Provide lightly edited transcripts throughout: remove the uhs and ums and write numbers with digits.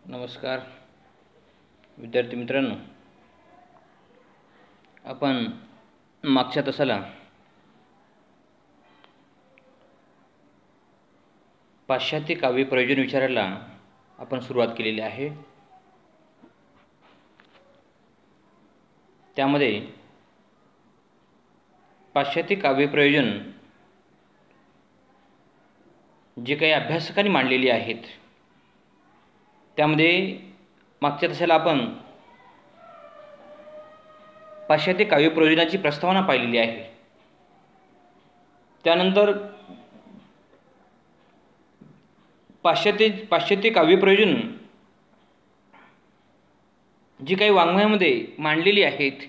नमस्कार विद्यार्थी मित्रांनो, आपण मागच्या तासाला पाश्चात्य काव्य प्रयोजन विचारायला आपण सुरुवात केलेली आहे। त्यामध्ये पाश्चात्य काव्य प्रयोजन जे काही अभ्यासकांनी मांडलेली आहेत त्यामध्ये मागच्या तासाला आपण पाश्चात्य काव्य प्रयोजनाची प्रस्तावना पाहिलेली आहे। त्यानंतर पाश्चात्य काव्य प्रयोजन जी काही वाङ्मयामध्ये मांडलेली आहेत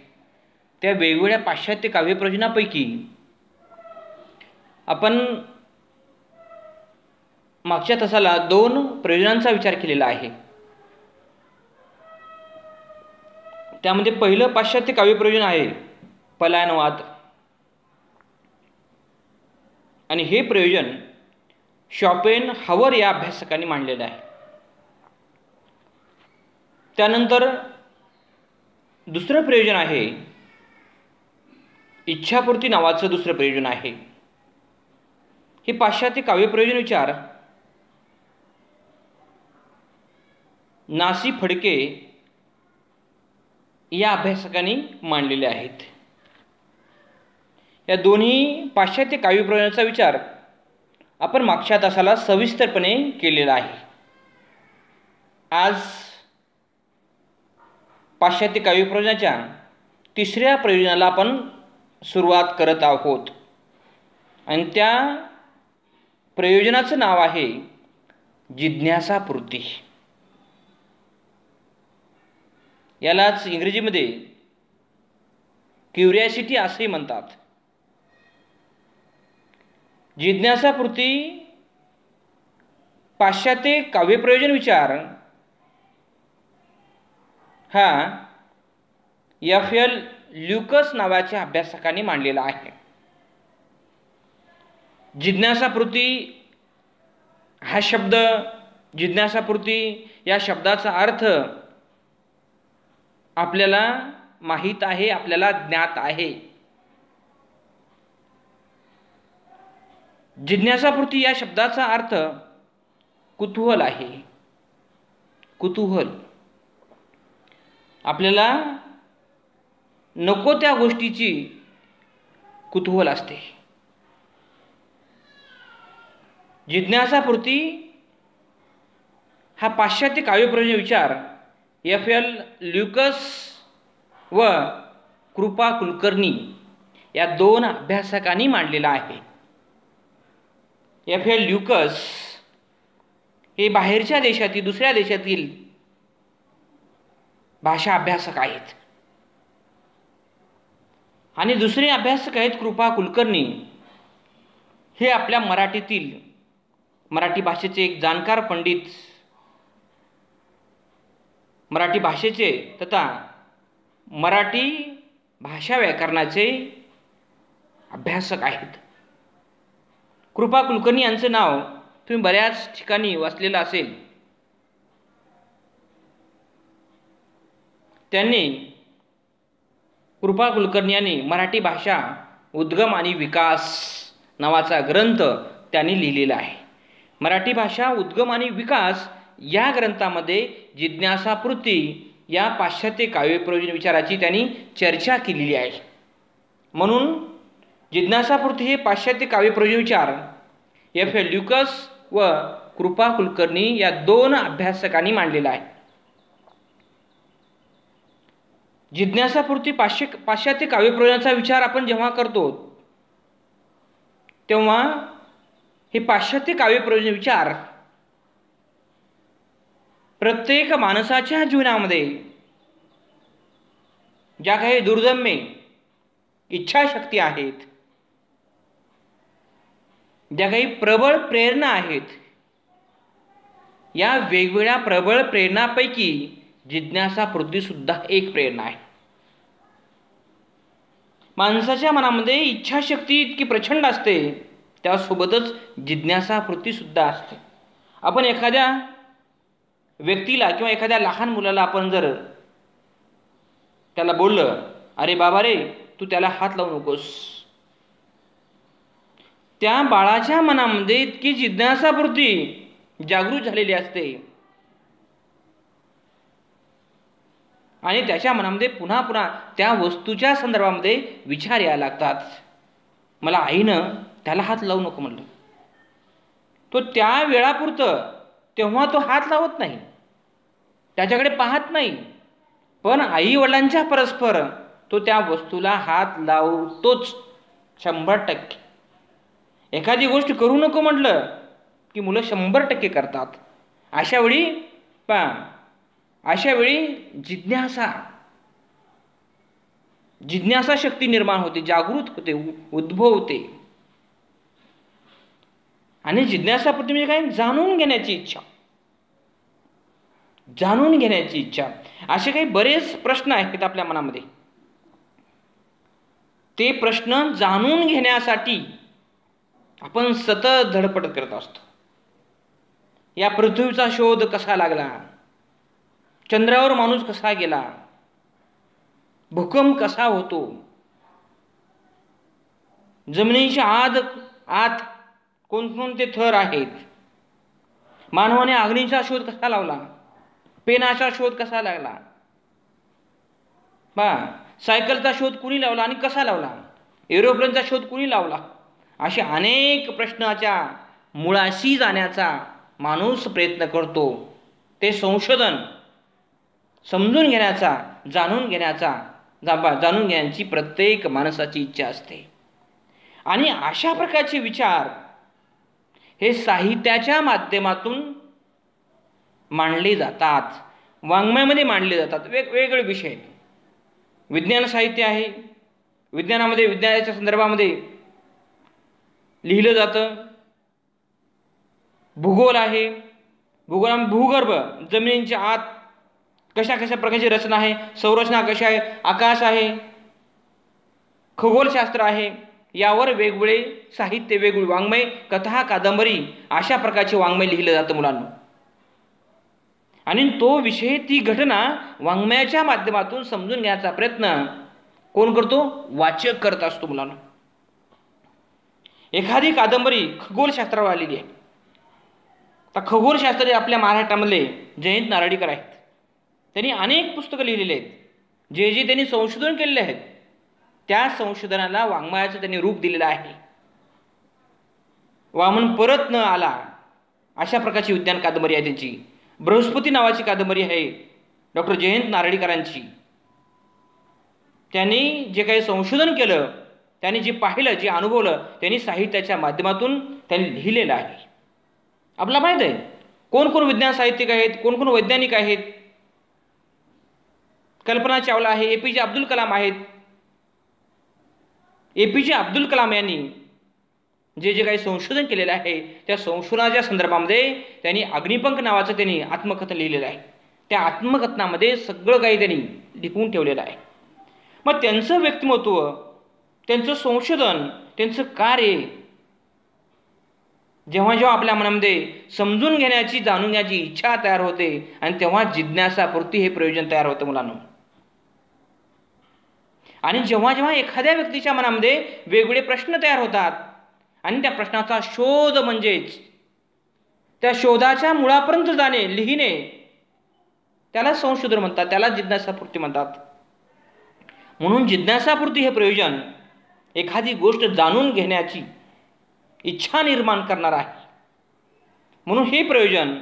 त्या वेगवेगळ्या पाश्चात्य काव्य प्रयोजनापैकी आपण मागच्या तासाला 2 प्रयोजनांचा विचार केलेला आहे। त्यामध्ये पहिलं पाश्चात्य काव्य प्रयोजन आहे पलायनवाद, आणि हे प्रयोजन शॉपेनहावर या अभ्यासकांनी मांडलेलं आहे। त्यानंतर दुसरं प्रयोजन आहे इच्छापूर्ती नावाचं दुसरं प्रयोजन आहे। हे पाश्चात्य काव्य प्रयोजन विचार नासी फडके या अभ्यासकांनी मांडलेले आहेत। या दोन्ही पाश्चात्य काव्य प्रयोजनाचा विचार आपण मागच्या तासाला सविस्तरपणे केलेला आहे। आज पाश्चात्य काव्य प्रयोजनाच्या तिसऱ्या प्रयोजनाला आपण सुरुवात करत आहोत, आणि त्या प्रयोजनाचं नाव आहे जिज्ञासापूर्ती। यालाच इंग्रजीमध्ये क्युरिओसिटी असे म्हणतात। जिज्ञासापूर्ती पाश्चात्य काव्य प्रयोजन विचार हा एफ.एल. ल्यूकस नावाच्या अभ्यासकांनी मांडलेला आहे। जिज्ञासापूर्ती हा शब्द, जिज्ञासापूर्ती या शब्दाचा अर्थ आपल्याला माहीत आहे, आपल्याला ज्ञात आहे। जिज्ञासापूर्ती या शब्दाचा अर्थ कुतूहल आहे। कुतूहल, आपल्याला नको त्या गोष्टीची कुतूहल असते। जिज्ञासापूर्ती हा पाश्चात्य काव्य प्रयोजन विचार एफ.एल. ल्यूकस व कृपा कुलकर्णी या 2 अभ्यासकांनी मांडलेला आहे। एफ.एल. ल्यूकस हे बाहेरच्या देशातील, दुसऱ्या देशातील भाषा अभ्यासक आहेत, आणि दुसरे अभ्यासक आहेत कृपा कुलकर्णी। हे आपल्या मराठी भाषेचे एक जाणकार पंडित, मराठी भाषेचे तथा मराठी भाषा व्याकरणाचे अभ्यासक आहेत। कृपा कुलकर्णी यांचं नाव तुम्ही बऱ्याच ठिकाणी वाचलेलं असेल। कृपा कुलकर्णी यांनी मराठी भाषा उद्गम आणि विकास नावाचा ग्रंथ त्यांनी लिहिलेला आहे। मराठी भाषा उद्गम आणि विकास या ग्रंथामध्ये जिज्ञासापूर्ती या पाश्चात्य काव्य प्रयोजन विचाराची त्यांनी चर्चा केलेली आहे। म्हणून जिज्ञासापूर्ती हे पाश्चात्य काव्य प्रयोजन विचार एफ.एल. ल्यूकस व कृपा कुलकर्णी या 2 अभ्यासकांनी मांडलेला आहे। जिज्ञासापूर्ती पाश्चात्य काव्य प्रयोजनाचा विचार आपण जेव्हा करतो तेव्हा हे पाश्चात्य काव्य प्रयोजन विचार प्रत्येक माणसाच्या जीवनामध्ये ज्या काही दुर्दम्य इच्छाशक्ती आहेत, ज्या काही प्रबळ प्रेरणा आहेत, या वेगवेगळ्या प्रबळ प्रेरणापैकी जिज्ञासापूर्ती सुद्धा एक प्रेरणा आहे। माणसाच्या मनामध्ये इच्छाशक्ती इतकी प्रचंड असते, त्यासोबतच जिज्ञासापूर्ती सुद्धा असते। आपण एखाद्या व्यक्तीला किंवा एखाद्या लहान मुलाला आपण जर त्याला बोललं, अरे बाबा रे, तू त्याला हात लावू नकोस, त्या बाळाच्या मनामध्ये इतकी जिज्ञासावृत्ती जागृत झालेली असते आणि त्याच्या मनामध्ये पुन्हा पुन्हा त्या वस्तूच्या संदर्भामध्ये विचार यायला लागतात. मला आईनं त्याला हात लावू नको म्हणलं. तो त्या वेळापुरतं तेव्हा तो हात लावत नाही, त्याच्याकडे पाहत नाही, पण आई वडिलांच्या परस्पर तो त्या वस्तूला हात लावतोच 100%. एखादी गोष्ट करू नको म्हटलं की मुलं 100% करतात. अशा वेळी जिज्ञासा शक्ती निर्माण होते, जागृत होते, उद्भवते. आणि जिज्ञासावृत्ती म्हणजे काय? जाणून घेण्याची इच्छा. असे काही बरेच प्रश्न आहेत आपल्या मनामध्ये. ते प्रश्न जाणून घेण्यासाठी आपण सतत धडपड करत असतो. या पृथ्वीचा शोध कसा लागला, चंद्रावर माणूस कसा गेला, भूकंप कसा होतो, जमिनीच्या आत कोणकोणते थर आहेत, मानवाने अग्नीचा शोध कसा लावला, पेनाचा शोध कसा लागला, सायकलचा शोध कुणी लावला आणि कसा लावला, एरोप्लेनचा शोध कुणी लावला, असे अनेक प्रश्नाच्या मुळाशी जाण्याचा माणूस प्रयत्न करतो. ते संशोधन समजून घेण्याचा, जाणून घेण्याची प्रत्येक माणसाची इच्छा असते. आणि अशा प्रकारचे विचार हे साहित्याच्या माध्यमातून मांडले जातात, वाङ्मयामध्ये मांडले जातात. वेगवेगळे विषय, विज्ञान साहित्य आहे, विज्ञानामध्ये विज्ञानाच्या संदर्भामध्ये लिहिलं जातं. भूगोल आहे, भूगोलामध्ये भूगर्भ, जमिनीच्या आत कशा कशा प्रकारची रचना आहे, संरचना कशी आहे, आकाश आहे, खगोलशास्त्र आहे. यावर वेगवेगळे साहित्य, वेगवेगळे वाङ्मय, कथा, कादंबरी, अशा प्रकारचे वाङ्मय लिहिलं जातं मुलांना. आणि तो विषय, ती घटना वाङ्मयाच्या माध्यमातून समजून घेण्याचा प्रयत्न कोण करतो? वाचक करत असतो मुलांना. एखादी कादंबरी खगोलशास्त्रावर आलेली आहे. तर खगोलशास्त्री आपल्या महाराष्ट्रामधले जयंत नारळीकर आहेत. त्यांनी अनेक पुस्तकं लिहिलेली आहेत. जे त्यांनी संशोधन केलेले आहेत त्या संशोधनाला वाङ्मयाचं त्यांनी रूप दिलेलं आहे. वामन परत न आला, अशा प्रकारची विज्ञान कादंबरी आहे त्यांची. बृहस्पती नावाची कादंबरी आहे डॉक्टर जयंत नारळीकरांची. त्यांनी जे काही संशोधन केलं, त्यांनी जे पाहिलं, जे अनुभवलं, त्यांनी साहित्याच्या माध्यमातून त्यांनी लिहिलेलं आहे. आपल्याला माहीत आहे कोण कोण विज्ञान साहित्यिक आहेत, कोण कोण वैज्ञानिक आहेत. कल्पना चावला आहे, APJ अब्दुल कलाम आहेत. APJ अब्दुल कलाम यांनी जे काही संशोधन केलेलं आहे त्या संशोधनाच्या संदर्भामध्ये त्यांनी अग्निपंख नावाचं त्यांनी आत्मकथन लिहिलेलं आहे. त्या आत्मकथनामध्ये सगळं काही त्यांनी लिहून ठेवलेलं आहे. मग त्यांचं व्यक्तिमत्व, त्यांचं संशोधन, त्यांचं कार्य जेव्हा जेव्हा आपल्या मनामध्ये समजून घेण्याची, जाणून घेण्याची इच्छा तयार होते आणि तेव्हा जिज्ञासापूर्ती हे प्रयोजन तयार होतं मुलांना. आणि जेव्हा जेव्हा एखाद्या व्यक्तीच्या मनामध्ये वेगवेगळे प्रश्न तयार होतात आणि त्या प्रश्नाचा शोध, म्हणजेच त्या शोधाच्या मुळापर्यंत जाणे, लिहिणे, त्याला संशोधन म्हणतात, त्याला जिज्ञासापूर्ती म्हणतात. म्हणून जिज्ञासापूर्ती हे प्रयोजन एखादी गोष्ट जाणून घेण्याची इच्छा निर्माण करणार आहे. म्हणून हे प्रयोजन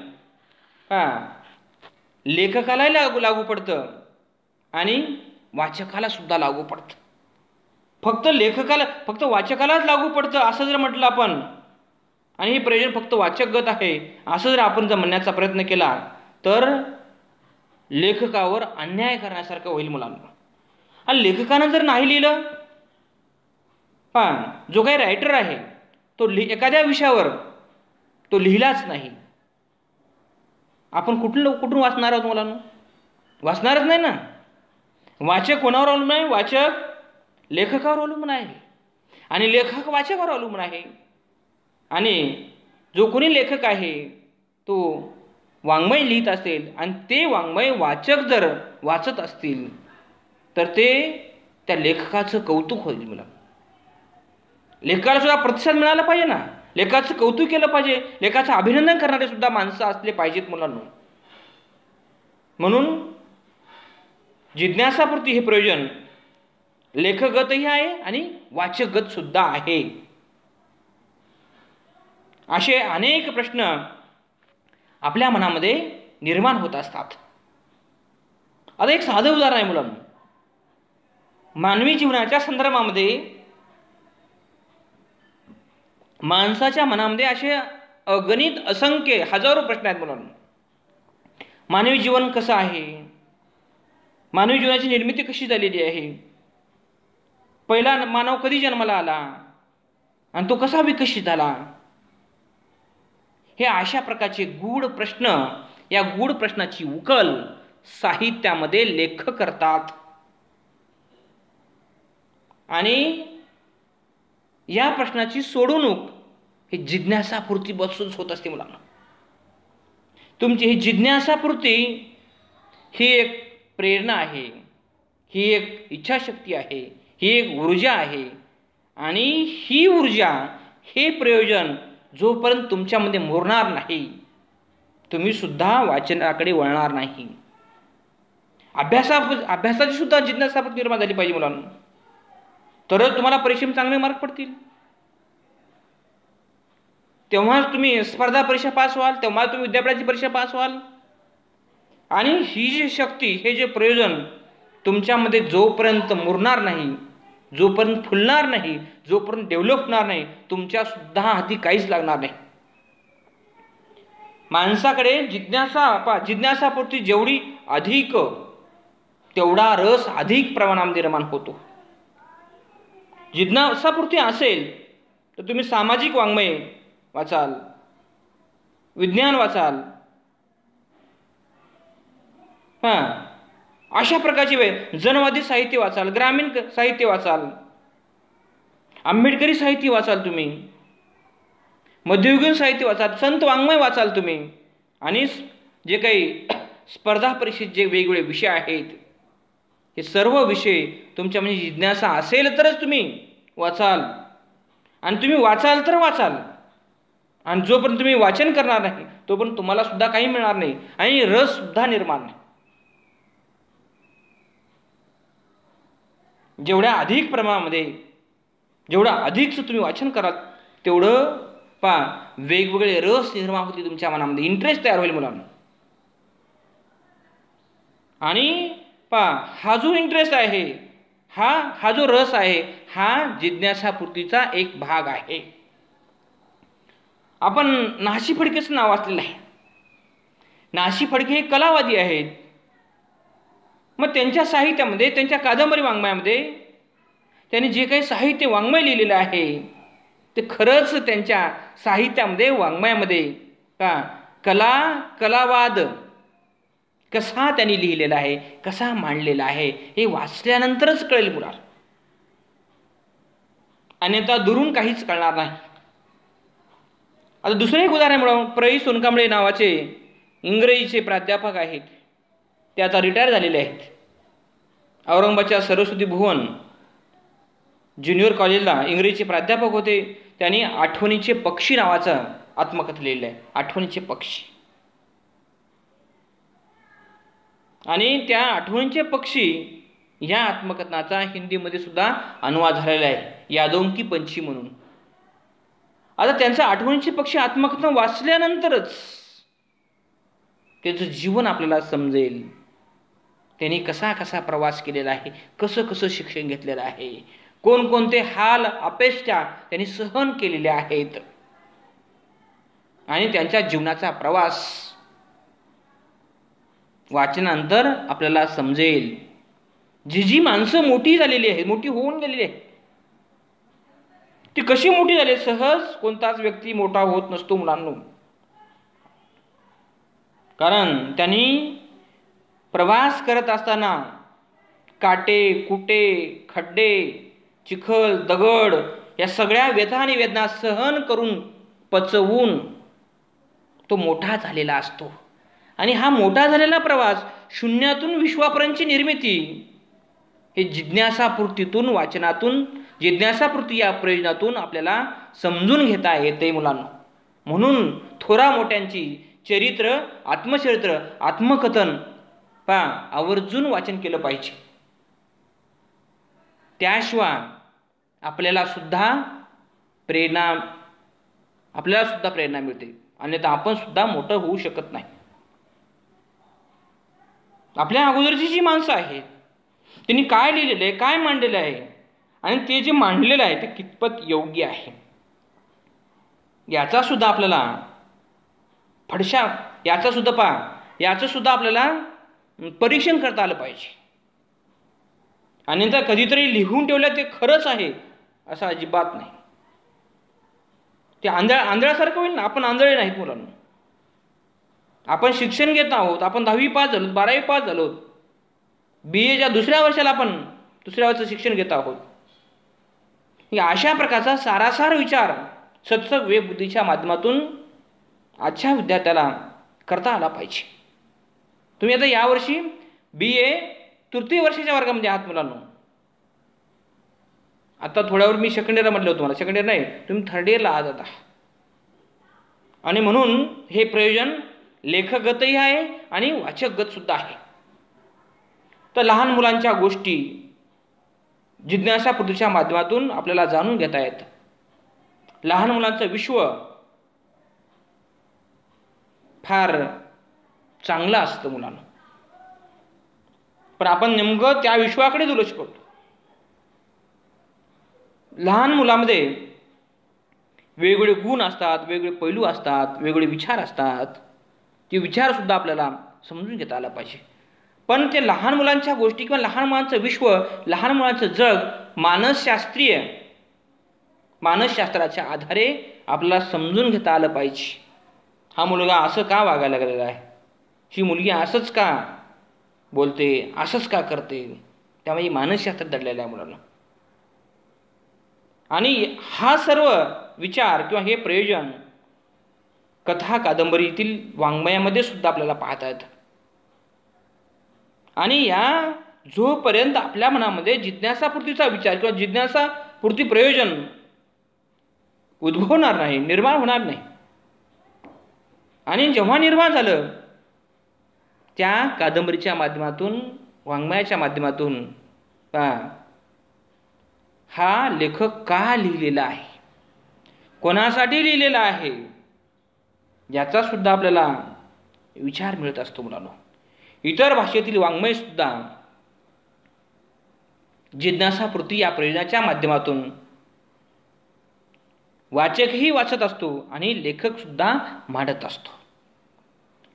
लेखकाला लागू पडतं आणि वाचकाला सुद्धा लागू पडतं. फक्त वाचकालाच लागू पडतं असं जर म्हटलं आपण, आणि हे प्रयोजन फक्त वाचकगत आहे असं जर आपण म्हणण्याचा प्रयत्न केला तर लेखकावर अन्याय करण्यासारखं होईल मुलांना. आणि लेखकानं जर नाही लिहिलं, जो काही रायटर आहे तो एखाद्या विषयावर तो लिहिलाच नाही, आपण कुठून वाचणार आहोत मुलांना? वाचणारच नाही ना. वाचक कोणावर अवलंबून आहे? वाचक लेखकावर अवलंबून आहे आणि लेखक वाचकावर अवलंबून आहे. आणि जो कोणी लेखक आहे तो वाङ्मय लिहित असेल आणि ते वाङ्मय वाचक जर वाचत असतील तर ते त्या लेखकाचं कौतुक होईल. मला लेखकाला सुद्धा प्रतिसाद मिळाला पाहिजे ना, लेखकाचं कौतुक केलं पाहिजे, लेखकाचं अभिनंदन करणारे सुद्धा माणसं असले पाहिजेत मुलांना. म्हणून जिज्ञासापूर्ती हे प्रयोजन लेखगतही आहे आणि वाचकगत सुद्धा आहे. असे अनेक प्रश्न आपल्या मनामध्ये निर्माण होत असतात. आता एक साधं उदाहरण आहे मुलांना. मानवी जीवनाच्या संदर्भामध्ये माणसाच्या मनामध्ये असे अगणित असंख्य हजारो प्रश्न आहेत मुलांना. मानवी जीवन कसं आहे, मानवी जीवनाची निर्मिती कशी झालेली आहे, पहिला मानव कधी जन्माला आला आणि तो कसा विकसित झाला, हे अशा प्रकारचे गूढ प्रश्न, या गूढ प्रश्नाची उकल साहित्यामध्ये लेखक करतात. आणि या प्रश्नाची सोडवणूक ही जिज्ञासापूर्ती बसूनच होत असते मुलांना. तुमची ही जिज्ञासापूर्ती ही एक प्रेरणा आहे, ही एक इच्छाशक्ती आहे, ही एक ऊर्जा आहे. आणि ही ऊर्जा, हे प्रयोजन जोपर्यंत तुमच्यामध्ये मुरणार नाही तुम्ही सुद्धा वाचनाकडे वळणार नाही. अभ्यासाची सुद्धा जिज्ञासापूर्ती निर्माण झाली पाहिजे मुलांना, तरच तुम्हाला परीक्षेत चांगले मार्क पडतील. तेव्हाच तुम्ही स्पर्धा परीक्षा पास व्हाल, तेव्हा तुम्ही विद्यापीठाची परीक्षा पास व्हाल. आणि ही जी शक्ती, हे जे प्रयोजन तुमच्यामध्ये जोपर्यंत मुरणार नाही, जोपर्यंत फुलणार नाही, जोपर्यंत डेव्हलप होणार नाही, तुमच्या सुद्धा हाती काहीच लागणार नाही. माणसाकडे जिज्ञासापूर्ती जेवढी अधिक तेवढा रस अधिक प्रमाणामध्ये निर्माण होतो. जिज्ञासापूर्ती असेल तर तुम्ही सामाजिक वाङ्मय वाचाल, विज्ञान वाचाल, अशा प्रकारची जनवादी साहित्य वाचाल, ग्रामीण साहित्य वाचाल, आंबेडकरी साहित्य वाचाल, तुम्ही मध्ययुगीन साहित्य वाचाल, संत वाङ्मय वाचाल तुम्ही. आणि जे काही स्पर्धा परीक्षेत जे वेगवेगळे विषय आहेत, हे सर्व विषय तुमच्या म्हणजे जिज्ञासा असेल तरच तुम्ही वाचाल. आणि तुम्ही वाचाल तर वाचाल, आणि जोपर्यंत तुम्ही वाचन करणार नाही तोपर्यंत तुम्हाला सुद्धा काही मिळणार नाही आणि रस सुद्धा निर्माण नाही. जेवढ्या अधिक प्रमाणामध्ये, जेवढा अधिक तुम्ही वाचन कराल तेवढं वेगवेगळे रस निर्माण होते तुमच्या मनामध्ये, इंटरेस्ट तयार होईल मुलांना. आणि हा जो इंटरेस्ट आहे, हा जो रस आहे, हा जिज्ञासापूर्तीचा एक भाग आहे. आपण नाशी फडकेचं नाव वाचलेलं आहे. नाशी फडके हे कलावादी आहेत. मग त्यांच्या साहित्यामध्ये, त्यांच्या कादंबरी वाङ्मयामध्ये त्यांनी जे काही साहित्य वाङ्मय लिहिलेलं आहे ते खरंच त्यांच्या साहित्यामध्ये, वाङ्मयामध्ये कलावाद कसा त्यांनी लिहिलेला आहे, कसा मांडलेला आहे, हे वाचल्यानंतरच कळेल मुलाला. अन्यथा दुरून काहीच कळणार नाही. आता दुसरं एक उदाहरण म्हणून, प्र. सोनकांबळे नावाचे इंग्रजीचे प्राध्यापक आहेत. ते आता रिटायर झालेले आहेत. औरंगाबादच्या सरस्वती भुवन ज्युनियर कॉलेजला इंग्रजीचे प्राध्यापक होते. त्यांनी आठवणीचे पक्षी नावाचं आत्मकथा लिहिलं आहे, आठवणीचे पक्षी. आणि त्या आठवणीचे पक्षी या आत्मकथनाचा हिंदीमध्ये सुद्धा अनुवाद झालेला आहे, यादों की पंछी म्हणून. आता त्यांचा आठवणीचे पक्षी आत्मकथन वाचल्यानंतरच त्याचं जीवन आपल्याला समजेल. त्यांनी कसा कसा प्रवास केलेला आहे, कसं कसं शिक्षण घेतलेलं आहे, कोणकोणते हाल अपेष्टा त्यांनी सहन केलेले आहेत, आणि त्यांच्या जीवनाचा प्रवास वाचनानंतर आपल्याला समजेल. जी माणसं मोठी झालेली आहेत, मोठी होऊन गेलेली आहेत, ती कशी मोठी झाली. सहज कोणताच व्यक्ती मोठा होत नसतो मुलांनो. कारण त्यांनी प्रवास करत असताना काटे, कुटे, खड्डे, चिखल, दगड या सगळ्या व्यथा आणि वेदना सहन करून, पचवून तो मोठा झालेला असतो. आणि हा मोठा झालेला प्रवास, शून्यातून विश्वापर्यंतची निर्मिती, हे जिज्ञासापूर्तीतून, वाचनातून, जिज्ञासापूर्ती या प्रयोजनातून आपल्याला समजून घेता येते मुलांना. म्हणून थोरा मोठ्यांची चरित्र, आत्मचरित्र, आत्मकथन आवर्जून वाचन केलं पाहिजे. त्याशिवाय आपल्याला सुद्धा प्रेरणा मिळते, अन्यथा आपण सुद्धा मोठं होऊ शकत नाही. आपल्या अगोदरची जी माणसं आहेत त्यांनी काय लिहिलेलं आहे, काय मांडलेलं आहे, आणि ते जे मांडलेलं आहे ते कितपत योग्य आहे, याचा सुद्धा आपल्याला याचं सुद्धा आपल्याला परीक्षण करता आलं पाहिजे. अन्यथा कधीतरी लिहून ठेवलं ते खरंच आहे असं अजिबात नाही. ते आंधळ्यासारखं होईल ना. आपण आंधळे नाहीत मुलांना. आपण शिक्षण घेत आहोत, आपण 10वी पास झालो, 12वी पास झालो, BAच्या दुसऱ्या वर्षाला आपण दुसऱ्या वर्षाचं शिक्षण घेत आहोत. अशा प्रकारचा सारासार विचार सत्सग विवेकबुद्धीच्या माध्यमातून आजच्या विद्यार्थ्याला करता आला पाहिजे. तुम्ही आता यावर्षी BA तृतीय वर्षाच्या वर्गामध्ये आहात मुलांनो. आता थोड्यावर मी सेकंड इयरला म्हटलं होतं, मला सेकंड इयर नाही, तुम्ही थर्ड इयरला आहात आता. आणि म्हणून हे प्रयोजन लेखकगतही आहे आणि वाचकगत सुद्धा आहे. तर लहान मुलांच्या गोष्टी जिज्ञासापूर्तीच्या माध्यमातून आपल्याला जाणून घेता येतं. लहान मुलांचं विश्व फार चांगलं असतं मुलांना, पण आपण नेमकं त्या विश्वाकडे दुर्लक्ष करतो. लहान मुलामध्ये वेगवेगळे गुण असतात, वेगवेगळे पैलू असतात, वेगवेगळे विचार असतात. ते विचार सुद्धा आपल्याला समजून घेता आला पाहिजे. पण ते लहान मुलांच्या गोष्टी किंवा लहान मुलांचं विश्व, लहान मुलांचं जग मानसशास्त्राच्या आधारे आपल्याला समजून घेता आलं पाहिजे. हा मुलगा असं का वागायला लागलेला आहे, ही मुलगी असंच का बोलते, असंच का करते, त्यामुळे मानसशास्त्र दडलेलं आहे मुलांना. आणि हा सर्व विचार किंवा हे प्रयोजन कथा कादंबरीतील वाङ्मयामध्ये सुद्धा आपल्याला पाहता येतं. आणि या जोपर्यंत आपल्या मनामध्ये जिज्ञासापूर्तीचा विचार किंवा जिज्ञासापूर्ती प्रयोजन उद्भवणार नाही, निर्माण होणार नाही, आणि जेव्हा निर्माण झालं त्या कादंबरीच्या माध्यमातून, वाङ्मयाच्या माध्यमातून हा लेखक का लिहिलेला आहे, कोणासाठी लिहिलेला आहे, याचा सुद्धा आपल्याला विचार मिळत असतो मुलांनो. इतर भाषेतील वाङ्मय सुद्धा जिज्ञासापूर्ती या प्रयोजनाच्या माध्यमातून वाचकही वाचत असतो आणि लेखक सुद्धा मांडत असतो.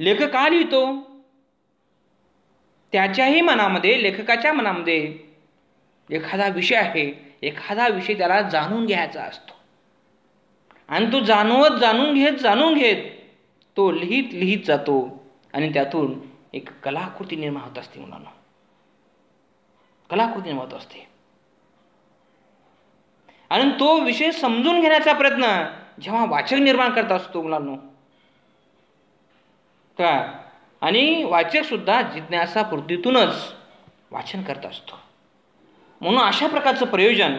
लेखक का लिहितो, त्याच्याही मनामध्ये, लेखकाच्या मनामध्ये एखादा विषय आहे, एखादा विषय त्याला जाणून घ्यायचा असतो, आणि तो जाणून घेत तो लिहित जातो, आणि त्यातून एक कलाकृती निर्माण होत असते मुलांना. कलाकृती निर्माण होत असते, आणि तो विषय समजून घेण्याचा प्रयत्न जेव्हा वाचक निर्माण करत असतो मुलांनो, आणि वाचक सुद्धा जिज्ञासापूर्तीतूनच वाचन करत असतो. म्हणून अशा प्रकारचं प्रयोजन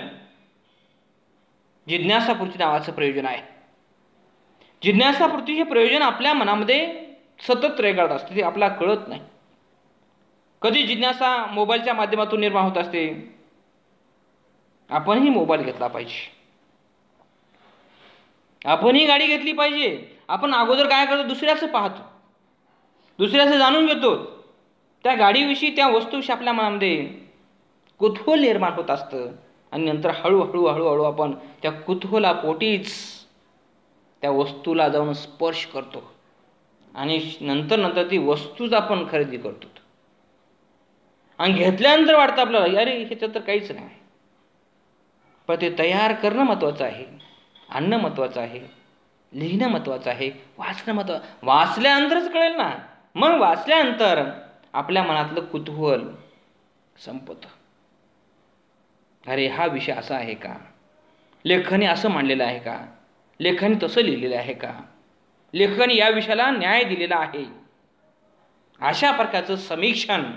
जिज्ञासापूर्ती नावाचं प्रयोजन आहे. जिज्ञासापूर्ती हे प्रयोजन आपल्या मनामध्ये सतत रेंगाळत असते, ते आपल्याला कळत नाही. कधी जिज्ञासा मोबाईलच्या माध्यमातून निर्माण होत असते. आपणही मोबाईल घेतला पाहिजे, आपणही गाडी घेतली पाहिजे. आपण अगोदर काय करतो, दुसऱ्याचं पाहतो, दुसऱ्याचं जाणून घेतो, त्या गाडीविषयी, त्या वस्तूविषयी आपल्या मनामध्ये कुतूहल निर्माण होत असतं, आणि नंतर हळूहळू आपण त्या कुतूहलापोटीच त्या वस्तूला जाऊन स्पर्श करतो, आणि नंतर ती वस्तूच आपण खरेदी करतो. आणि घेतल्यानंतर वाटतं आपल्याला, अरे ह्याच्यात तर काहीच नाही. पण ते तयार करणं महत्त्वाचं आहे, आणणं महत्त्वाचं आहे, लिहिणं महत्त्वाचं आहे, वाचणं महत्त्वाचं. वाचल्यानंतरच कळेल ना. मग वाचल्यानंतर आपल्या मनातलं कुतूहल संपतं. अरे हा विषय असा आहे का, लेखकाने असं मांडलेलं आहे का, लेखकाने तसं लिहिलेलं आहे का, लेखकाने या विषयाला न्याय दिलेला आहे. अशा प्रकारचं समीक्षण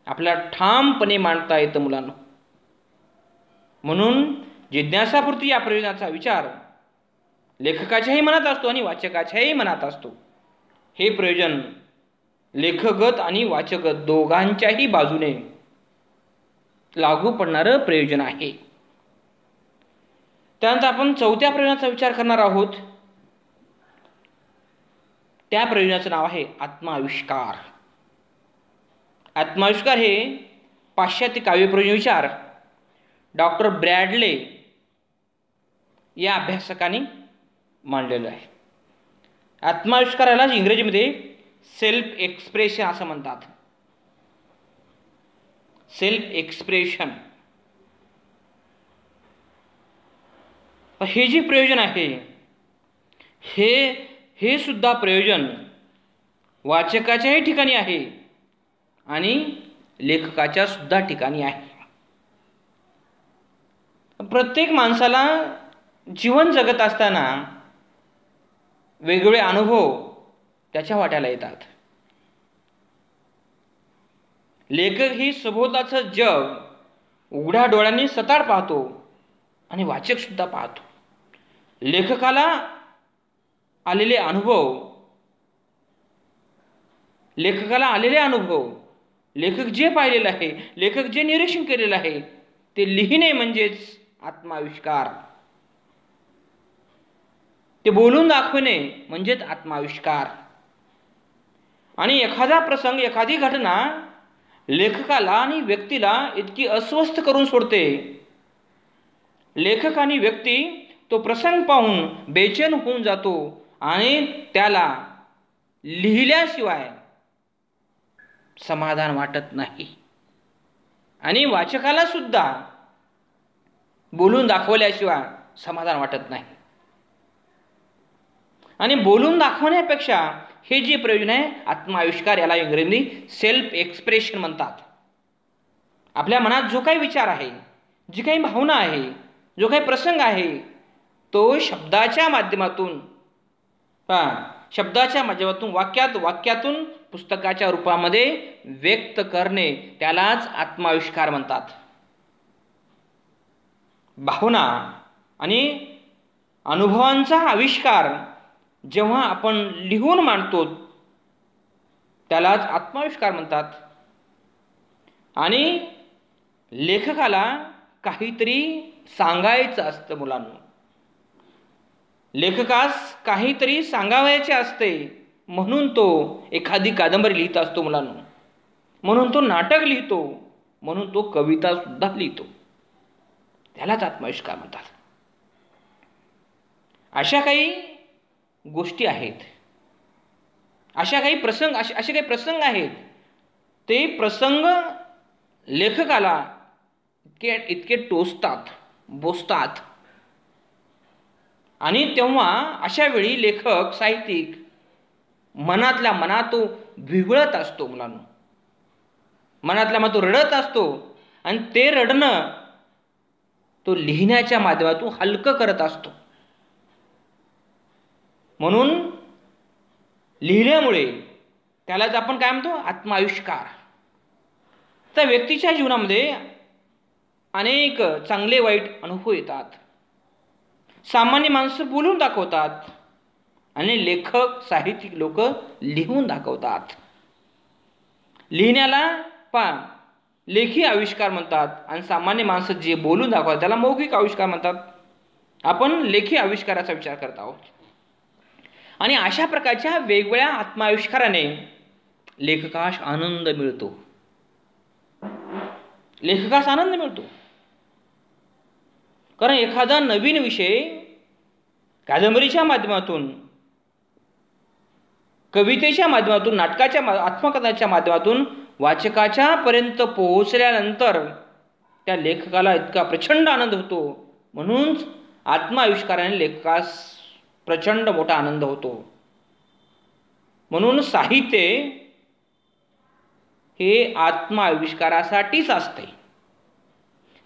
आपल्याला ठामपणे मांडता येतं मुलांना. म्हणून जिज्ञासापूर्ती या प्रयोजनाचा विचार लेखकाच्याही मनात असतो आणि वाचकाच्याही मनात असतो. हे प्रयोजन लेखगत आणि वाचकगत दोघांच्याही बाजूने लागू पडणारं प्रयोजन आहे. त्यानंतर आपण चौथ्या प्रयोजनाचा विचार करणार आहोत. त्या प्रयोजनाचं नाव आहे आत्माविष्कार. आत्माविष्कार हे पाश्चात्य काव्यप्रयोजन विचार डॉक्टर ब्रॅडले या अभ्यासकांनी मांडलेलं आहे. आत्माविष्काराला इंग्रजीमध्ये सेल्फ एक्सप्रेशन असं म्हणतात. सेल्फ एक्सप्रेशन हे जे प्रयोजन आहे हे सुद्धा प्रयोजन वाचकाच्याही ठिकाणी आहे आणि लेखकाच्या सुद्धा ठिकाणी आहे. प्रत्येक माणसाला जीवन जगत असताना वेगवेगळे अनुभव त्याच्या वाट्याला येतात. लेखक ही सभोवताचं जग उघड्या डोळ्यांनी सताड पाहतो आणि वाचक सुद्धा पाहतो. लेखकाला आलेले अनुभव लेखक जे पाहिलेलं आहे, लेखक जे निरीक्षण केलेलं आहे ते लिहिणे म्हणजेच आत्माविष्कार. ते बोलून दाखवणे म्हणजेच आत्माविष्कार. आणि एखादा प्रसंग, एखादी घटना लेखकाला आणि व्यक्तीला इतकी अस्वस्थ करून सोडते. लेखक आणि व्यक्ती तो प्रसंग पाहून बेचैन होऊन जातो आणि त्याला लिहिल्याशिवाय समाधान वाटत नाही. आणि वाचकाला सुद्धा बोलून दाखवल्याशिवाय समाधान वाटत नाही. आणि बोलून दाखवण्यापेक्षा हे जे प्रयोजन आहे आत्माविष्कार, याला इंग्रजीत सेल्फ एक्सप्रेशन म्हणतात. आपल्या मनात जो काही विचार आहे, जी काही भावना आहे, जो काही प्रसंग आहे तो शब्दाच्या माध्यमातून वाक्यातून पुस्तकाच्या रूपामध्ये व्यक्त करणे, त्यालाच आत्माविष्कार म्हणतात. भावना आणि अनुभवांचा आविष्कार जेव्हा आपण लिहून मांडतो त्यालाच आत्माविष्कार म्हणतात. आणि लेखकाला काहीतरी सांगायचं असतं मुलांना. लेखकास काहीतरी सांगावयाचे असते म्हणून तो एखादी कादंबरी लिहित असतो मुलांना. म्हणून तो नाटक लिहितो, म्हणून तो कविता सुद्धा लिहितो. त्यालाच आत्माविष्कार म्हणतात. अशा काही गोष्टी आहेत, असे काही प्रसंग आहेत. ते प्रसंग लेखकाला इतके टोचतात, बोचतात. आणि तेव्हा अशा वेळी लेखक, साहित्यिक मनातल्या मनात तो विव्हळत असतो मुलांना. मनातल्या मनात तो रडत असतो आणि ते रडणं तो लिहिण्याच्या माध्यमातून हलकं करत असतो. म्हणून लिहिल्यामुळे त्यालाच आपण काय म्हणतो, आत्माविष्कार. त्या व्यक्तीच्या जीवनामध्ये अनेक चांगले वाईट अनुभव येतात. सामान्य माणसं बोलून दाखवतात आणि लेखक, साहित्यिक लोक लिहून दाखवतात. लिहिण्याला लेखी आविष्कार म्हणतात आणि सामान्य माणसं जे बोलून दाखवतात त्याला मौखिक आविष्कार म्हणतात. आपण लेखी आविष्काराचा विचार करत आहोत. आणि अशा प्रकारच्या वेगवेगळ्या आत्माविष्काराने लेखकास आनंद मिळतो. कारण एखादा नवीन विषय कादंबरीच्या माध्यमातून, कवितेच्या माध्यमातून, नाटकाच्या, आत्मकथाच्या माध्यमातून वाचकाच्या पर्यंत पोहोचल्यानंतर त्या लेखकाला इतका प्रचंड आनंद होतो. म्हणून आत्माविष्काराने लेखकास प्रचंड मोठा आनंद होतो. म्हणून साहित्य हे आत्माविष्कारासाठीच असते.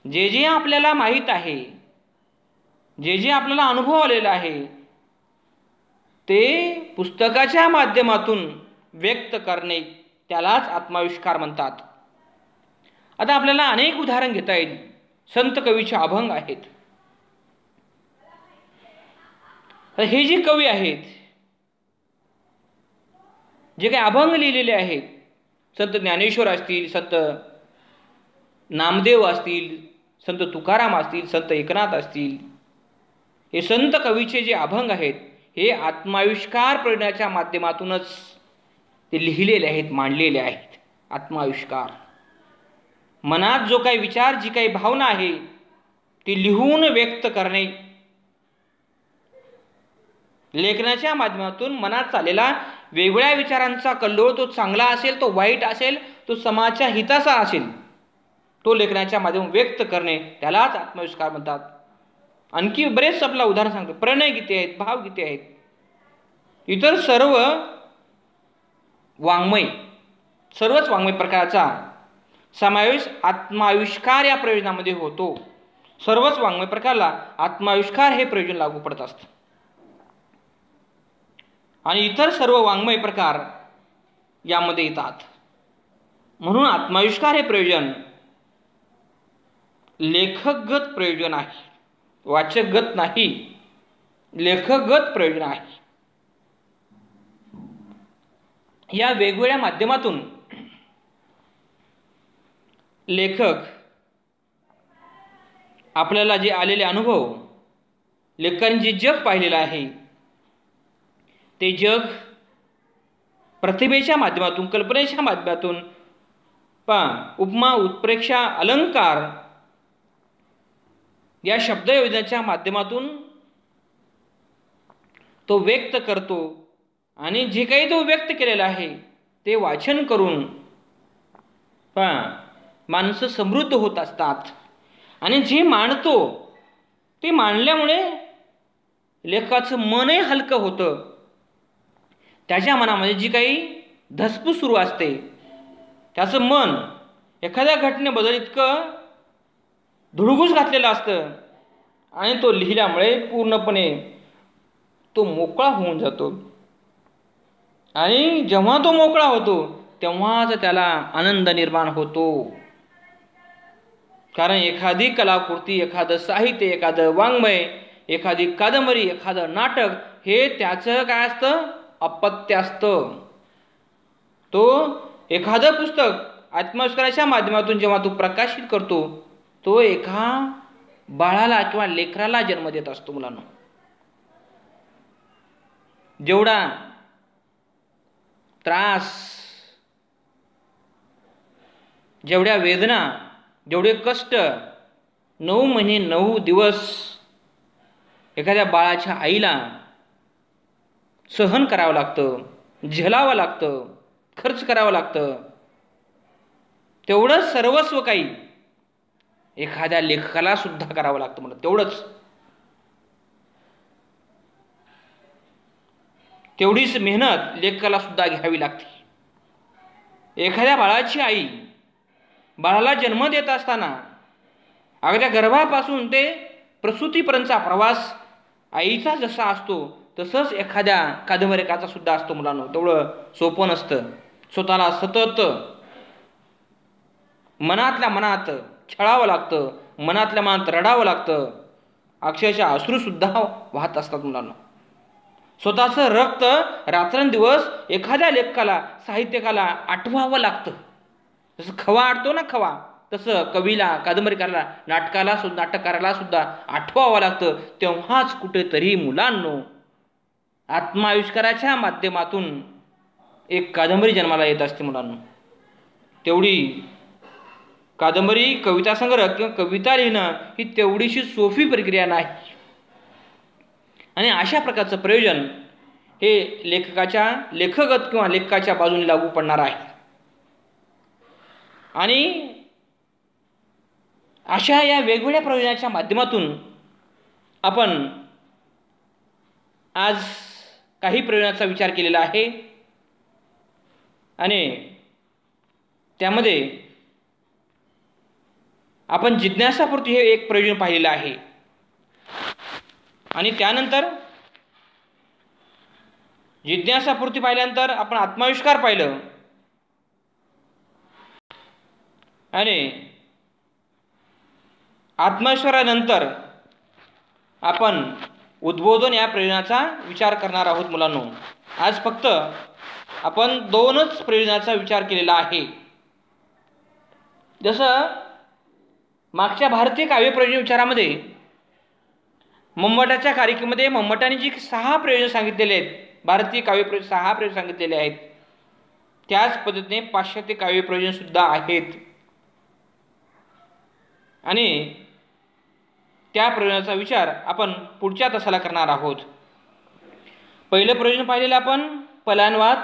जे जे आपल्याला माहीत आहे, जे जे आपल्याला अनुभव आलेला आहे ते पुस्तकाच्या माध्यमातून व्यक्त करणे त्यालाच आत्माविष्कार म्हणतात. आता आपल्याला अनेक उदाहरण घेता येईल. संत कवीचे अभंग आहेत. हे जे कवी आहेत, जे काही अभंग लिहिलेले आहेत, संत ज्ञानेश्वर असतील, संत नामदेव असतील, संत तुकाराम असतील, संत एकनाथ असतील, हे संत कवीचे जे अभंग आहेत हे आत्माविष्कार प्रयोजनाच्या माध्यमातूनच ते लिहिलेले आहेत, मांडलेले आहेत. आत्माविष्कार, मनात जो काही विचार, जी काही भावना आहे ती लिहून व्यक्त करणे. लेखनाच्या माध्यमातून मनात चाललेला वेगवेगळ्या विचारांचा कल्लोळ, तो चांगला असेल, तो वाईट असेल, तो समाजाच्या हिताचा असेल, तो लेखनाच्या माध्यमातून व्यक्त करणे त्यालाच आत्माविष्कार म्हणतात. आणखी बरेच आपला उदाहरण सांगतो. प्रणय गीते आहेत, भावगीते आहेत, इतर सर्व वाङ्मय, सर्वच वाङ्मय प्रकाराचा समावेश आत्माविष्कार या प्रयोजनामध्ये होतो. सर्वच वाङ्मय प्रकाराला आत्माविष्कार हे प्रयोजन लागू पडत असतं. आणि इतर सर्व वाङ्मय प्रकार यामध्ये येतात. म्हणून आत्माविष्कार हे प्रयोजन लेखकगत प्रयोजन आहे, वाचकगत नाही, लेखकगत प्रयोजन आहे. या वेगवेगळ्या माध्यमातून लेखक आपल्याला जे आलेले अनुभव, लेखकांनी जे जग पाहिलेलं आहे ते जग प्रतिभेच्या माध्यमातून, कल्पनेच्या माध्यमातून, उपमा, उत्प्रेक्षा, अलंकार या शब्दयोजनेच्या माध्यमातून तो व्यक्त करतो. आणि जे काही तो व्यक्त केलेला आहे ते वाचन करून माणसं समृद्ध होत असतात. आणि जे मांडतो ते मांडल्यामुळे लेखकाचं मनही हलकं होतं. त्याच्या मनामध्ये जी काही धसपूस सुरू असते, त्याचं मन एखाद्या घटनेबद्दल इतकं धुडगूस घातलेलं असतं आणि तो लिहिल्यामुळे पूर्णपणे तो मोकळा होऊन जातो. आणि जेव्हा तो मोकळा होतो तेव्हाच त्याला आनंद निर्माण होतो. कारण एखादी कलाकृती, एखादं साहित्य, एखादं वाङ्मय, एखादी कादंबरी, एखादं नाटक हे त्याचं काय असतं, अपत्य असतं. तो एखादं पुस्तक आत्माविष्काराच्या माध्यमातून जेव्हा तो प्रकाशित करतो तो एका बाळाला किंवा लेकराला जन्म देत असतो. मुलांना जेवढा त्रास, जेवढ्या वेदना, जेवढे कष्ट 9 महिने 9 दिवस एखाद्या बाळाच्या आईला सहन करावं लागतं, झेलावं लागतं, खर्च करावं लागतं, तेवढंच सर्वस्व काही एखाद्या लेखकाला सुद्धा करावं लागतं. म्हणून तेवढीच मेहनत लेखकाला सुद्धा घ्यावी लागते. एखाद्या बाळाची आई बाळाला जन्म देत असताना अगदी गर्भापासून ते प्रसूतीपर्यंतचा प्रवास आईचा जसा असतो तसंच एखाद्या कादंबरीकाचा सुद्धा असतो. मुलांनो, तेवढं सोपं नसतं. स्वतःला सतत मनातल्या मनात खेळावं लागतं, मनातल्या मनात रडावं लागतं, अक्षरशः अश्रूसुद्धा वाहत असतात. मुलांना स्वतःचं रक्त रात्रंदिवस एखाद्या लेखकाला, साहित्यकाला आठवावं लागतं. जसं खवा आटतो ना, खवा, तसं कवीला, कादंबरीकाराला, नाटककाराला सुद्धा आठवावं लागतं. तेव्हाच कुठेतरी मुलांनो आत्माविष्काराच्या माध्यमातून एक कादंबरी जन्माला येत असते. मुलांनो, तेवढी कादंबरी, कविता संग्रह किंवा कविता लिहिणं ही तेवढीशी सोपी प्रक्रिया नाही. आणि अशा प्रकारचं प्रयोजन हे लेखकगत किंवा लेखकाच्या बाजूने लागू पडणार आहे. आणि अशा या वेगवेगळ्या प्रयोजनाच्या माध्यमातून आपण आज काही प्रयोजनाचा विचार केलेला आहे. आणि त्यामध्ये आपण जिज्ञासापूर्ती हे एक प्रयोजन पाहिलेलं आहे. आणि त्यानंतर जिज्ञासापूर्ती पाहिल्यानंतर आपण आत्माविष्कार पाहिलं आणि आत्माविष्कारानंतर आपण उद्बोधन या प्रयोजनाचा विचार करणार आहोत मुलांनो. आज फक्त आपण 2च प्रयोजनाचा विचार केलेला आहे. जसं मागच्या भारतीय काव्यप्रयोजन विचारामध्ये मम्मटाच्या कारिकेमध्ये मम्मटाने जी 6 प्रयोजन सांगितलेले आहेत, भारतीय काव्यप्रयोजन 6 प्रयोजन सांगितलेले आहेत, त्याच पद्धतीने पाश्चात्य काव्यप्रयोजन सुद्धा आहेत आणि त्या प्रयोजनाचा विचार आपण पुढच्या तासाला करणार आहोत. पहिलं प्रयोजन पाहिलेलं आपण पलायनवाद,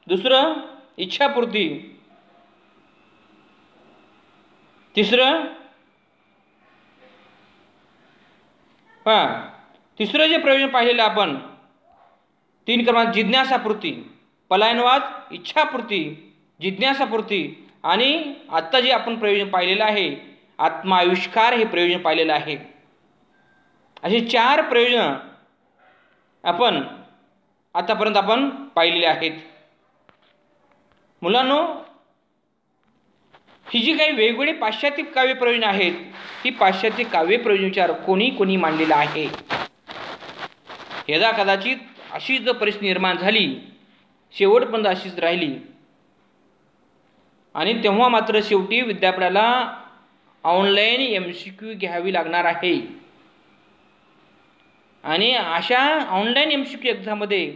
दुसरं इच्छापूर्ती, तिसरं जे प्रयोजन पाहिलेलं आपण 3 क्रमांक जिज्ञासापूर्ती, पलायनवाद, इच्छापूर्ती, जिज्ञासापूर्ती आणि आत्ता जे आपण प्रयोजन पाहिलेलं आहे आत्माविष्कार हे प्रयोजन पाहिलेलं आहे. असे 4 प्रयोजन आपण आतापर्यंत आपण पाहिलेले आहेत. मुलांनो, ही जी काही वेगवेगळी पाश्चात्य काव्यप्रयोजन आहेत ही पाश्चात्य काव्यप्रयोजन विचार कोणी मांडलेला आहे. यदा कदाचित अशी जर परिस्थिती निर्माण झाली, शेवटपर्यंत अशीच राहिली आणि तेव्हा मात्र शेवटी विद्यापीठाला ऑनलाईन MCQ घ्यावी लागणार आहे आणि अशा ऑनलाईन MCQ एक्झाममध्ये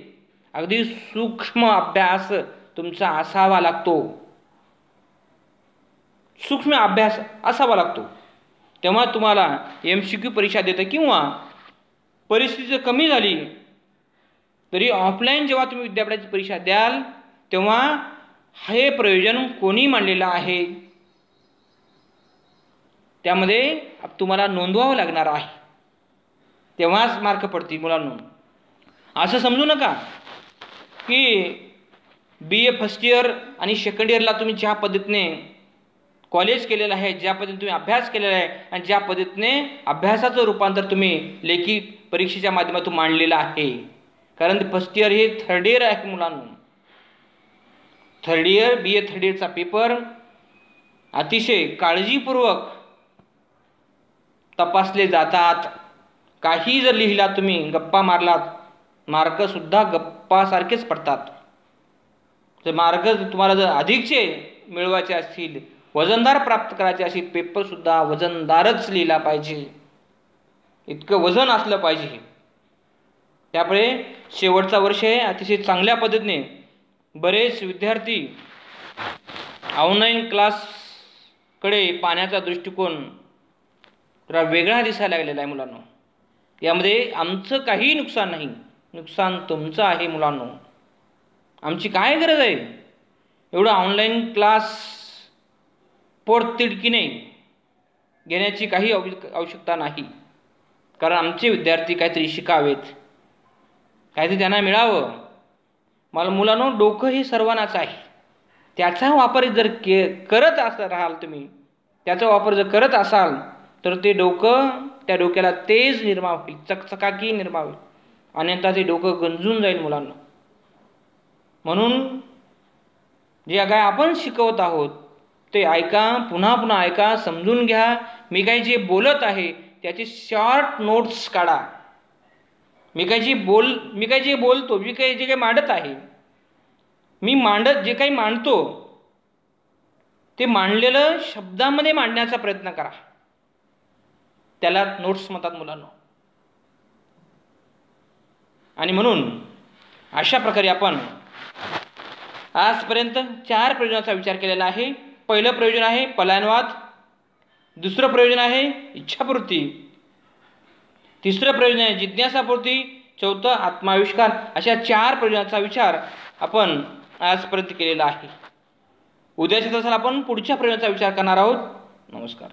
अगदी सूक्ष्म अभ्यास तुमचा असावा लागतो, सूक्ष्म अभ्यास असावा लागतो. तेव्हा तुम्हाला MCQ परीक्षा देतं किंवा परिस्थिती कमी झाली तरी ऑफलाईन जेव्हा तुम्ही विद्यापीठाची परीक्षा द्याल तेव्हा हे प्रयोजन कोणी मांडलेलं आहे त्यामध्ये तुम्हाला नोंदवावं लागणार आहे, तेव्हाच मार्क पडतील. मुलांनो, असं समजू नका की BA फर्स्ट इयर आणि सेकंड इयरला तुम्ही ज्या पद्धतीने कॉलेज केलेलं आहे, ज्या पद्धतीने तुम्ही अभ्यास केलेला आहे आणि ज्या पद्धतीने अभ्यासाचं रूपांतर तुम्ही लेखी परीक्षेच्या माध्यमातून मांडलेलं आहे. कारण फर्स्ट इयर हे थर्ड इयर आहे मुलांनो. BA थर्ड इयरचा पेपर अतिशय काळजीपूर्वक तपासले जातात. काही जर लिहिला तुम्ही, गप्पा मारलात, मार्क सुद्धा गप्पासारखेच पडतात. तर मार्क तुम्हाला जर अधिकचे मिळवायचे असतील, वजनदार प्राप्त करायचे असेल, पेपर सुद्धा वजनदारच लिहिला पाहिजे, इतकं वजन असलं पाहिजे. त्यामुळे शेवटचा वर्ष आहे, अतिशय चांगल्या पद्धतीने बरेच विद्यार्थी ऑनलाईन क्लासकडे पाहण्याचा दृष्टिकोन जरा वेगळा दिसायला लागलेला आहे मुलांनो. यामध्ये आमचं काही नुकसान नाही, नुकसान तुमचं आहे मुलांनो. आमची काय गरज आहे एवढं ऑनलाईन क्लास पोटतिडकीने घेण्याची काही आवश्यकता नाही. कारण आमचे विद्यार्थी काहीतरी शिकावेत, काहीतरी त्यांना मिळावं. मला मुलांनो, डोकं हे सर्वांनाच आहे. त्याचा वापर जर करत राहाल तुम्ही, त्याचा वापर जर करत असाल तर ते डोकं, त्या डोक्याला तेज निर्माण होईल, चकचकाकी निर्माण होईल, अन्यथा ते डोकं गंजून जाईल मुलांना. म्हणून जे काय आपण शिकवत आहोत ते ऐका, पुन्हा पुन्हा ऐका, समजून घ्या. मी काही जे बोलत आहे त्याचे शॉर्ट नोट्स काढा. मी काही जे बोलतो, जे काही मांडत आहे, जे काही मांडतो ते मांडलेलं शब्दामध्ये मांडण्याचा प्रयत्न करा. त्याला नोट्स म्हणतात मुलांनो. आणि म्हणून अशा प्रकारे आपण आजपर्यंत 4 प्रयोजनाचा विचार केलेला आहे. पहिलं प्रयोजन आहे पलायनवाद, दुसरं प्रयोजन आहे इच्छापूर्ती, तिसरं प्रयोजन आहे जिज्ञासापूर्ती, चौथं आत्माविष्कार. अशा 4 प्रयोजनाचा विचार आपण आजपर्यंत केलेला आहे. उद्याच्या तासाला आपण पुढच्या प्रयोजनाचा विचार करणार आहोत. नमस्कार.